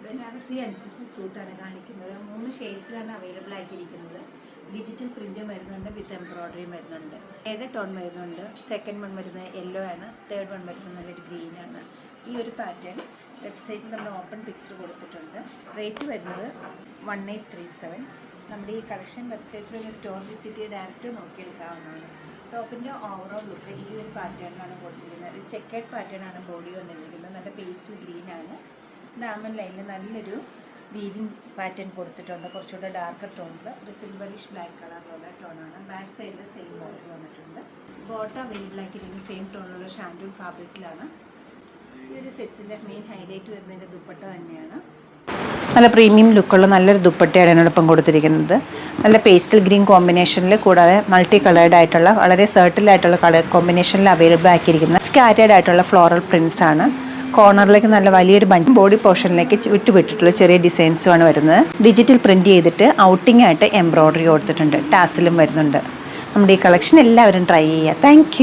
ബനാറസി അനുസരിച്ച് സൂട്ടാണ് കാണിക്കുന്നത്. 3 ഷെയ്ഡ്സിലാണ് available ആക്കിയിരിക്കുന്നത്. Digital പ്രിൻറ്റും വരുന്നുണ്ട്, വിത്ത് എംബ്രോയ്ഡറിയും വരുന്നുണ്ട്. 7 ടോൺ വരുന്നുണ്ട്. സെക്കൻഡ് വൺ വരുന്നത് യെല്ലോ ആണ്. തേർഡ് വൺ വരുന്നത് നല്ലൊരു ഗ്രീൻ ആണ്. ഈ ഒരു പാറ്റേൺ വെബ്സൈറ്റിൽ നമ്മൾ ഓപ്പൺ പിക്ചർ കൊടുത്തിട്ടുണ്ട്. റേറ്റ് വരുന്നത് 1837. നമ്മുടെ ഈ കളക്ഷൻ വെബ്സൈറ്റിൽ സ്റ്റോർ വിസിറ്റ് ഡയറക്റ്റ് നോക്കിയെടുക്കാവുന്നതാണ്. ടോപ്പിൻ്റെ ഓവറോൾ ലുക്ക് ഈ ഒരു പാറ്റേണിലാണ് കൊടുത്തിരിക്കുന്നത്. ഒരു ചെക്കേഡ് പാറ്റേൺ ആണ് ബോഡി വന്നിരിക്കുന്നത്. നല്ല പേസ്റ്റൽ ഗ്രീനാണ്. ഡയമണ്ട് ലൈനിൽ നല്ലൊരു വീവിങ് പാറ്റേൺ കൊടുത്തിട്ടുണ്ട്. കുറച്ചുകൂടെ ഡാർക്കർ ടോണിൽ ഒരു സിൽവറിഷ് ബ്ലാക്ക് കളറിലുള്ള ടോണാണ്. ബാക്ക് സൈഡിൽ സെയിം ബോർഡർ വന്നിട്ടുണ്ട്. ബോട്ട അവൈലബിൾ ആക്കിയിരിക്കുന്ന സെയിം ടോണിലുള്ള ഷാൻഡൂൺ ഫാബ്രിക്കിലാണ്. ഈ ഒരു സെറ്റ്സിൻ്റെ മെയിൻ ഹൈലൈറ്റ് വരുന്നതിൻ്റെ ദുപ്പട്ട തന്നെയാണ്. നല്ല പ്രീമിയം ലുക്കുള്ള നല്ലൊരു ദുപ്പട്ടയാണ് ഇതിനോടൊപ്പം കൊടുത്തിരിക്കുന്നത്. നല്ല പേസ്റ്റൽ ഗ്രീൻ കോമ്പിനേഷനിൽ, കൂടാതെ മൾട്ടി കളേർഡ് ആയിട്ടുള്ള വളരെ സെർട്ടിലായിട്ടുള്ള കളർ കോമ്പിനേഷനിൽ അവൈലബിൾ ആക്കിയിരിക്കുന്ന സ്കാറ്റേഡ് ആയിട്ടുള്ള ഫ്ലോറൽ പ്രിൻസ് ആണ്. കോർണറിലേക്ക് നല്ല വലിയൊരു ബഞ്ച്, ബോഡി പോർഷനിലേക്ക് വിട്ടുവിട്ടിട്ടുള്ള ചെറിയ ഡിസൈൻസുമാണ് വരുന്നത്. ഡിജിറ്റൽ പ്രിൻറ്റ് ചെയ്തിട്ട് ഔട്ടിംഗ് ആയിട്ട് എംബ്രോയ്ഡറി കൊടുത്തിട്ടുണ്ട്. ടാസിലും വരുന്നുണ്ട്. നമ്മുടെ ഈ കളക്ഷൻ എല്ലാവരും ട്രൈ ചെയ്യുക. താങ്ക്